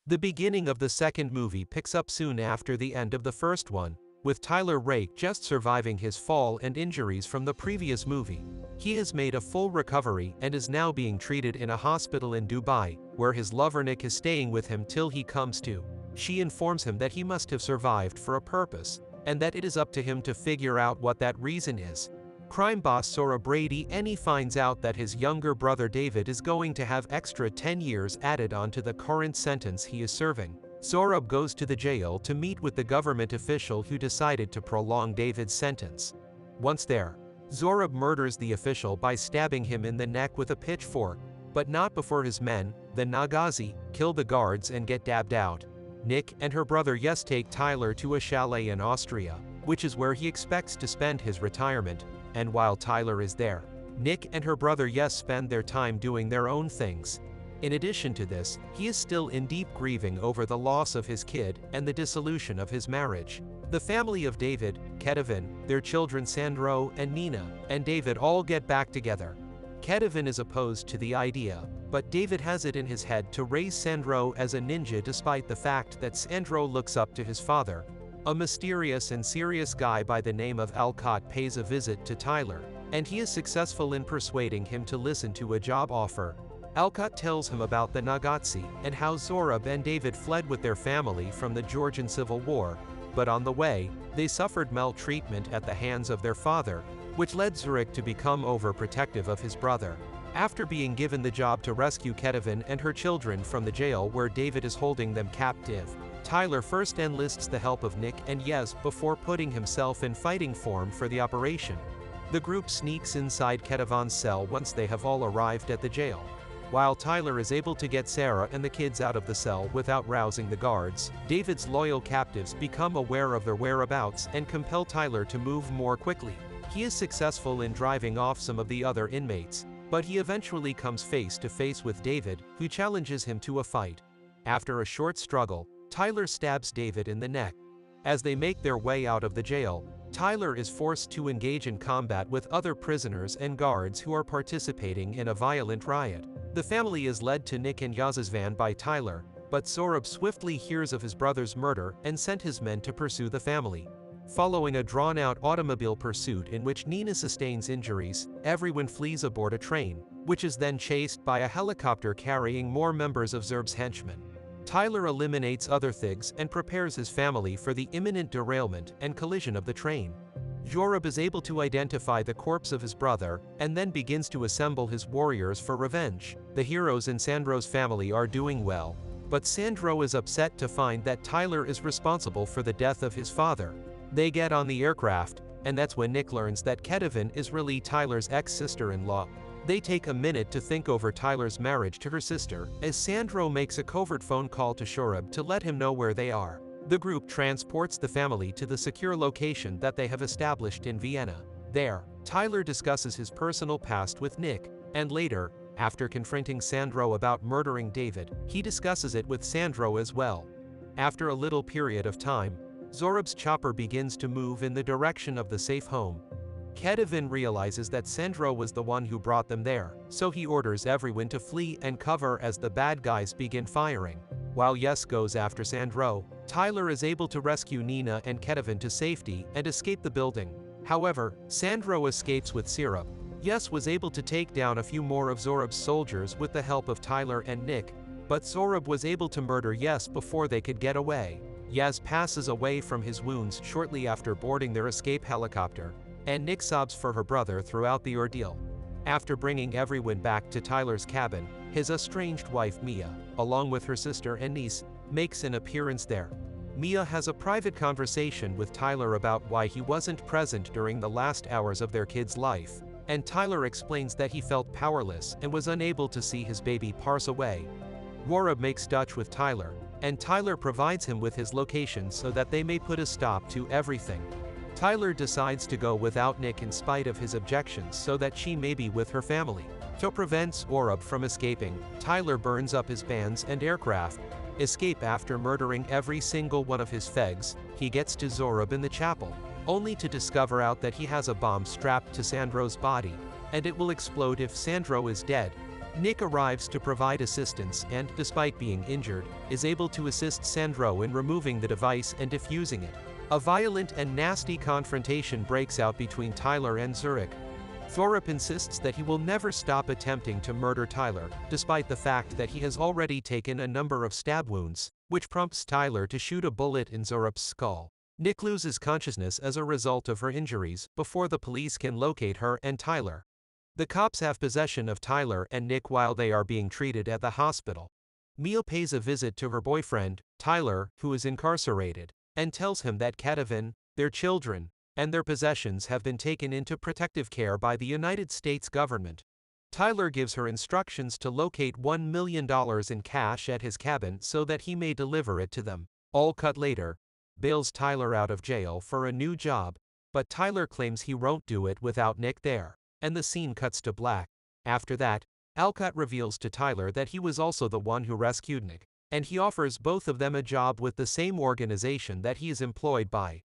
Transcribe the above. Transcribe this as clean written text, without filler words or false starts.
The beginning of the second movie picks up soon after the end of the first one, with Tyler Rake just surviving his fall and injuries from the previous movie. He has made a full recovery and is now being treated in a hospital in Dubai, where his lover Nick is staying with him till he comes to. She informs him that he must have survived for a purpose, and that it is up to him to figure out what that reason is. Crime boss Sora Brady finds out that his younger brother David is going to have extra 10 years added onto the current sentence he is serving. Zorab goes to the jail to meet with the government official who decided to prolong David's sentence. Once there, Zorab murders the official by stabbing him in the neck with a pitchfork, but not before his men, the Nagazi, kill the guards and get dabbed out. Nick and her brother Yes take Tyler to a chalet in Austria, which is where he expects to spend his retirement, and while Tyler is there, Nick and her brother Yes spend their time doing their own things. In addition to this, he is still in deep grieving over the loss of his kid and the dissolution of his marriage. The family of David, Kedavin, their children Sandro and Nina, and David all get back together. Kedavin is opposed to the idea, but David has it in his head to raise Sandro as a ninja despite the fact that Sandro looks up to his father. A mysterious and serious guy by the name of Alcott pays a visit to Tyler, and he is successful in persuading him to listen to a job offer. Alcott tells him about the Nagazi and how Zorab and David fled with their family from the Georgian Civil War, but on the way, they suffered maltreatment at the hands of their father, which led Zurich to become overprotective of his brother. After being given the job to rescue Kedavin and her children from the jail where David is holding them captive, Tyler first enlists the help of Nick and Yes before putting himself in fighting form for the operation. The group sneaks inside Kedavin's cell once they have all arrived at the jail. While Tyler is able to get Sarah and the kids out of the cell without rousing the guards, David's loyal captives become aware of their whereabouts and compel Tyler to move more quickly. He is successful in driving off some of the other inmates, but he eventually comes face to face with David, who challenges him to a fight. After a short struggle, Tyler stabs David in the neck. As they make their way out of the jail, Tyler is forced to engage in combat with other prisoners and guards who are participating in a violent riot. The family is led to Nick and Yaz's van by Tyler, but Zorab swiftly hears of his brother's murder and sent his men to pursue the family. Following a drawn-out automobile pursuit in which Nina sustains injuries, everyone flees aboard a train, which is then chased by a helicopter carrying more members of Zorb's henchmen. Tyler eliminates other thugs and prepares his family for the imminent derailment and collision of the train. Zorab is able to identify the corpse of his brother, and then begins to assemble his warriors for revenge. The heroes in Sandro's family are doing well, but Sandro is upset to find that Tyler is responsible for the death of his father. They get on the aircraft, and that's when Nick learns that Kedavin is really Tyler's ex-sister-in-law. They take a minute to think over Tyler's marriage to her sister, as Sandro makes a covert phone call to Zorab to let him know where they are. The group transports the family to the secure location that they have established in Vienna. There, Tyler discusses his personal past with Nick, and later, after confronting Sandro about murdering David, he discusses it with Sandro as well. After a little period of time, Zorab's chopper begins to move in the direction of the safe home. Kedavin realizes that Sandro was the one who brought them there, so he orders everyone to flee and cover as the bad guys begin firing. While Yes goes after Sandro, Tyler is able to rescue Nina and Kedavin to safety and escape the building. However, Sandro escapes with Syrup. Yes was able to take down a few more of Zorab's soldiers with the help of Tyler and Nick, but Zorab was able to murder Yes before they could get away. Yes passes away from his wounds shortly after boarding their escape helicopter, and Nick sobs for her brother throughout the ordeal. After bringing everyone back to Tyler's cabin, his estranged wife Mia, along with her sister and niece, makes an appearance there. Mia has a private conversation with Tyler about why he wasn't present during the last hours of their kid's life, and Tyler explains that he felt powerless and was unable to see his baby pass away. Zorab makes Dutch with Tyler, and Tyler provides him with his location so that they may put a stop to everything. Tyler decides to go without Nick in spite of his objections so that she may be with her family. To prevent Zorab from escaping, Tyler burns up his bands and aircraft. Escape after murdering every single one of his thugs, he gets to Zorab in the chapel, only to discover out that he has a bomb strapped to Sandro's body, and it will explode if Sandro is dead. Nick arrives to provide assistance and, despite being injured, is able to assist Sandro in removing the device and defusing it. A violent and nasty confrontation breaks out between Tyler and Zurich. Thorup insists that he will never stop attempting to murder Tyler, despite the fact that he has already taken a number of stab wounds, which prompts Tyler to shoot a bullet in Zurup's skull. Nick loses consciousness as a result of her injuries before the police can locate her and Tyler. The cops have possession of Tyler and Nick while they are being treated at the hospital. Mia pays a visit to her boyfriend, Tyler, who is incarcerated, and tells him that Katavan, their children, and their possessions have been taken into protective care by the United States government. Tyler gives her instructions to locate $1 million in cash at his cabin so that he may deliver it to them. All cut later, bails Tyler out of jail for a new job, but Tyler claims he won't do it without Nick there, and the scene cuts to black. After that, Alcott reveals to Tyler that he was also the one who rescued Nick, and he offers both of them a job with the same organization that he is employed by.